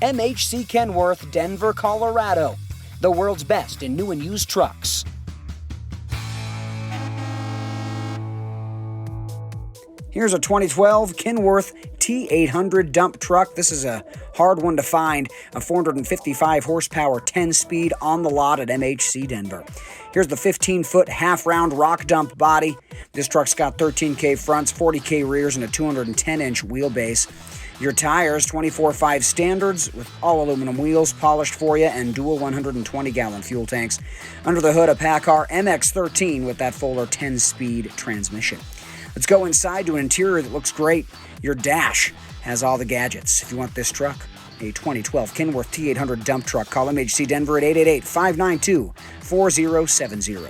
MHC Kenworth, Denver, Colorado. The world's best in new and used trucks. Here's a 2012 Kenworth T800 dump truck. This is a hard one to find. A 455 horsepower 10-speed on the lot at MHC Denver. Here's the 15-foot half-round rock dump body. This truck's got 13K fronts, 40K rears, and a 210-inch wheelbase. Your tires, 24/5 standards with all aluminum wheels, polished for you, and dual 120-gallon fuel tanks. Under the hood, a PACCAR MX-13 with that fuller 10-speed transmission. Let's go inside to an interior that looks great. Your dash has all the gadgets. If you want this truck, a 2012 Kenworth T800 dump truck, call MHC Denver at 888-592-4070.